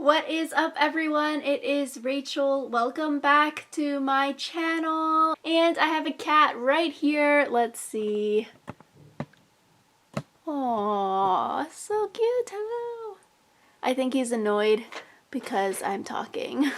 What is up, everyone? It is Rachel. Welcome back to my channel. And I have a cat right here. Let's see. Aww, so cute. Hello. I think he's annoyed because I'm talking.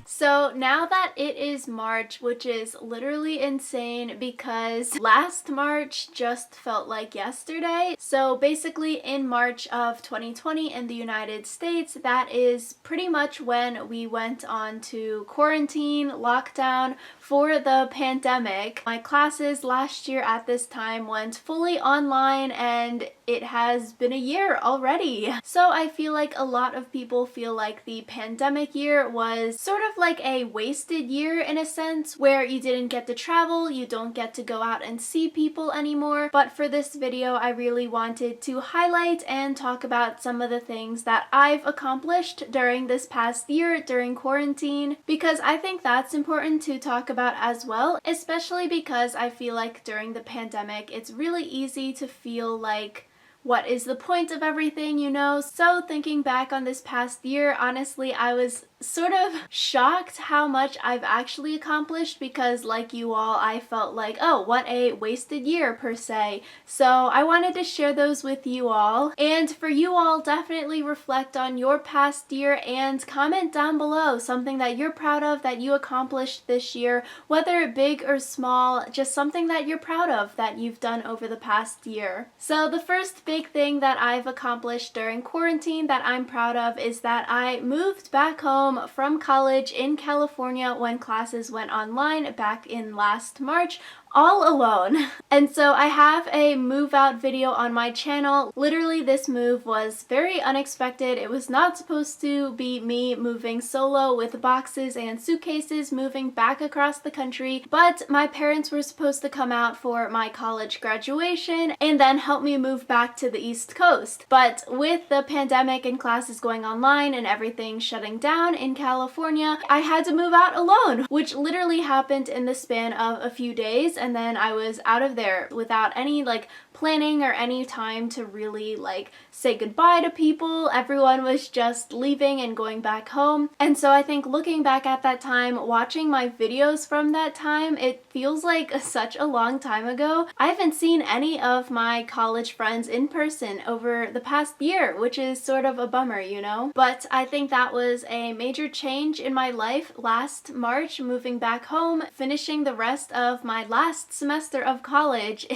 So now that it is March, which is literally insane because last March just felt like yesterday. So basically in March of 2020 in the United States, that is pretty much when we went on to quarantine, lockdown for the pandemic. My classes last year at this time went fully online and it has been a year already. So I feel like a lot of people feel like the pandemic year was sort of like a wasted year in a sense, where you didn't get to travel, you don't get to go out and see people anymore. But for this video, I really wanted to highlight and talk about some of the things that I've accomplished during this past year during quarantine, because I think that's important to talk about as well, especially because I feel like during the pandemic, it's really easy to feel like, what is the point of everything, you know? So thinking back on this past year, honestly, I was sort of shocked how much I've actually accomplished, because like you all, I felt like, oh, what a wasted year per se. So I wanted to share those with you all. And for you all, definitely reflect on your past year and comment down below something that you're proud of that you accomplished this year, whether big or small, just something that you're proud of that you've done over the past year. So the first big thing that I've accomplished during quarantine that I'm proud of is that I moved back home from college in California when classes went online back in last March, all alone. And so I have a move out video on my channel. Literally, this move was very unexpected. It was not supposed to be me moving solo with boxes and suitcases moving back across the country, but my parents were supposed to come out for my college graduation and then help me move back to the East Coast. But with the pandemic and classes going online and everything shutting down in California, I had to move out alone, which literally happened in the span of a few days. And then I was out of there without any planning or any time to really say goodbye to people. Everyone was just leaving and going back home. And so I think looking back at that time, watching my videos from that time, it feels like such a long time ago. I haven't seen any of my college friends in person over the past year, which is sort of a bummer, you know? But I think that was a major change in my life last March, moving back home, finishing the rest of my last semester of college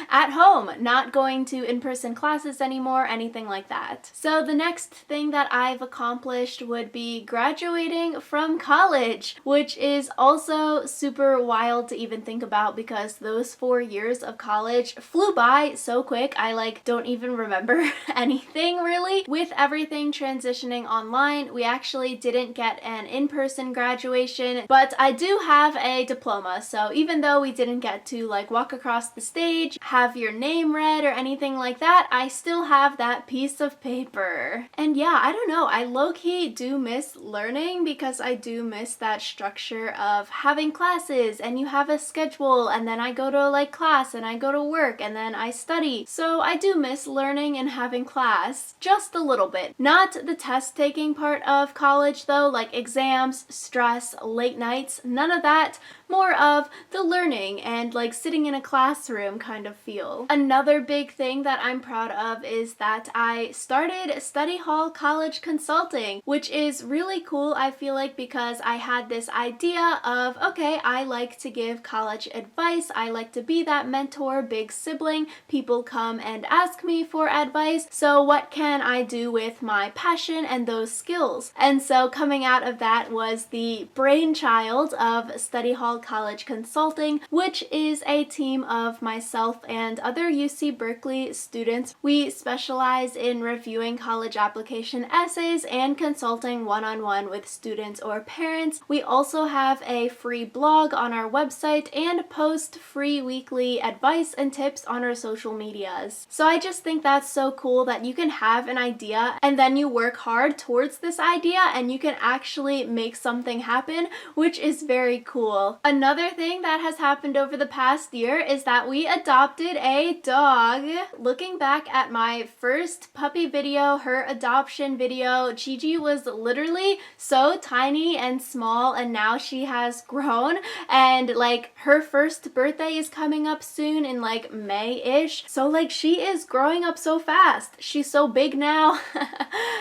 at home, not going to in-person classes anymore, anything like that. So the next thing that I've accomplished would be graduating from college, which is also super wild to even think about because those 4 years of college flew by so quick. I don't even remember anything really. With everything transitioning online, we actually didn't get an in-person graduation, but I do have a diploma. So even though we didn't get to walk across the stage, have your name read or anything like that, I still have that piece of paper. And yeah, I don't know, I low-key do miss learning because I do miss that structure of having classes and you have a schedule and then I go to class and I go to work and then I study. So I do miss learning and having class just a little bit. Not the test taking part of college though, like exams, stress, late nights, none of that. More of the learning and sitting in a classroom kind of feel. Another big thing that I'm proud of is that I started study hall college consulting, which is really cool, I feel like, because I had this idea of, okay, I like to give college advice, I like to be that mentor, big sibling, people come and ask me for advice, so what can I do with my passion and those skills? And so coming out of that was the brainchild of study hall college consulting, which is a team of myself and other UC Berkeley students. We specialize in reviewing college application essays and consulting one-on-one with students or parents. We also have a free blog on our website and post free weekly advice and tips on our social medias. So I just think that's so cool that you can have an idea and then you work hard towards this idea and you can actually make something happen, which is very cool. Another thing that has happened over the past year is that we adopted a dog. Looking back at my first puppy video, her adoption video, Gigi was literally so tiny and small, and now she has grown, and like her first birthday is coming up soon in like May-ish. So like she is growing up so fast. She's so big now.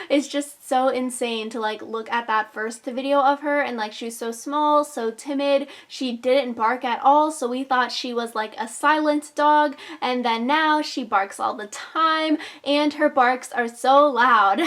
It's just so insane to like look at that first video of her, and like she was so small, so timid. She didn't bark at all, so we thought she was like a silent dog, and then now she barks all the time and her barks are so loud.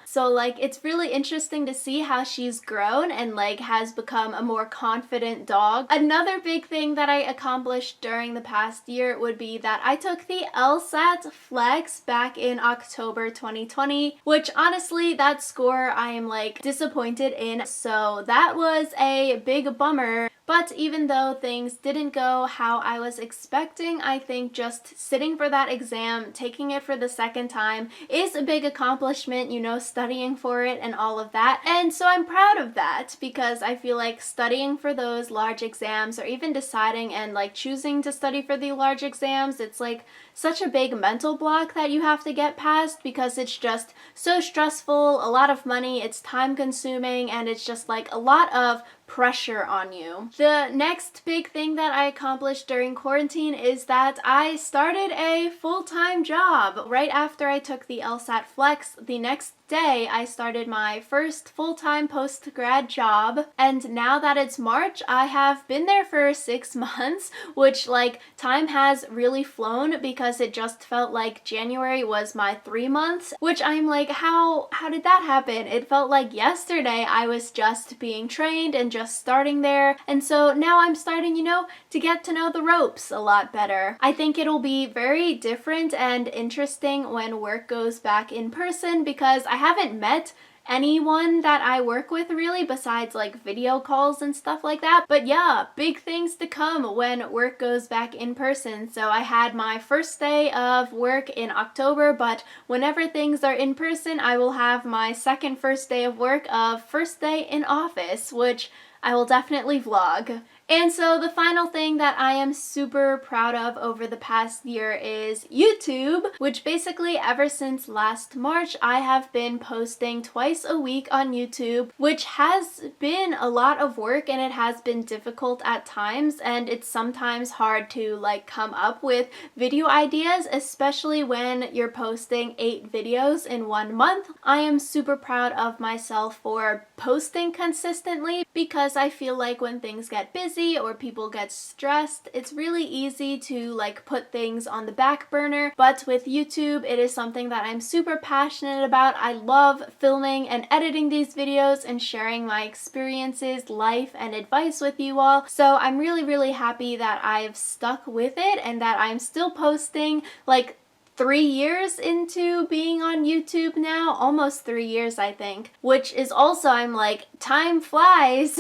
So like it's really interesting to see how she's grown and like has become a more confident dog. Another big thing that I accomplished during the past year would be that I took the LSAT-FLEX back in October 2020, which honestly that score I am like disappointed in, so that was a big bummer. But even though things didn't go how I was expecting, I think just sitting for that exam, taking it for the second time, is a big accomplishment, you know, studying for it and all of that. And so I'm proud of that, because I feel like studying for those large exams, or even deciding and like choosing to study for the large exams, it's like such a big mental block that you have to get past, because it's just so stressful, a lot of money, it's time consuming, and it's just like a lot of pressure on you. The next big thing that I accomplished during quarantine is that I started a full-time job. Right after I took the LSAT-FLEX, the next day I started my first full-time post-grad job, and now that it's March, I have been there for 6 months, which like time has really flown, because it just felt like January was my 3 months, which I'm like, how did that happen? It felt like yesterday I was just being trained and just starting there, and so now I'm starting, you know, to get to know the ropes a lot better. I think it'll be very different and interesting when work goes back in person, because I haven't met anyone that I work with really besides like video calls and stuff like that. But yeah, big things to come when work goes back in person. So I had my first day of work in October, but whenever things are in person, I will have my second first day of work of first day in office, which I will definitely vlog. And so the final thing that I am super proud of over the past year is YouTube, which basically ever since last March, I have been posting twice a week on YouTube, which has been a lot of work and it has been difficult at times, and it's sometimes hard to like come up with video ideas, especially when you're posting 8 videos in 1 month. I am super proud of myself for posting consistently, because I feel like when things get busy or people get stressed, it's really easy to like put things on the back burner. But with YouTube, it is something that I'm super passionate about. I love filming and editing these videos and sharing my experiences, life, and advice with you all. So I'm really happy that I've stuck with it and that I'm still posting like 3 years into being on YouTube now, almost 3 years I think, which is also, I'm like, time flies.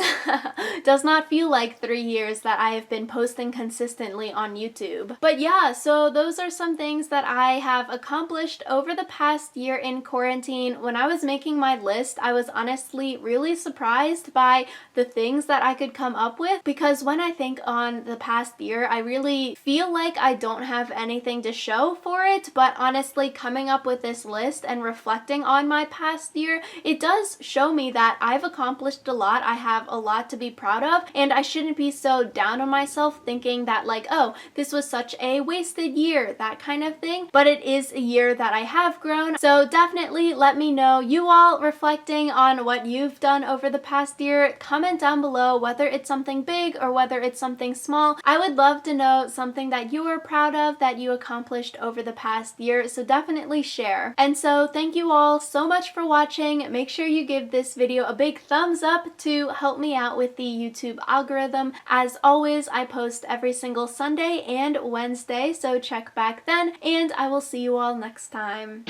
Does not feel like 3 years that I have been posting consistently on YouTube. But yeah, so those are some things that I have accomplished over the past year in quarantine. When I was making my list, I was honestly really surprised by the things that I could come up with, because when I think on the past year, I really feel like I don't have anything to show for it. But honestly, coming up with this list and reflecting on my past year, it does show me that I've accomplished a lot. I have a lot to be proud of, and I shouldn't be so down on myself thinking that like, oh, this was such a wasted year, that kind of thing. But it is a year that I have grown. So definitely let me know, you all reflecting on what you've done over the past year. Comment down below whether it's something big or whether it's something small. I would love to know something that you are proud of that you accomplished over the past year, so definitely share. And so thank you all so much for watching. Make sure you give this video a big thumbs up to help me out with the YouTube algorithm. As always, I post every single Sunday and Wednesday, so check back then, and I will see you all next time.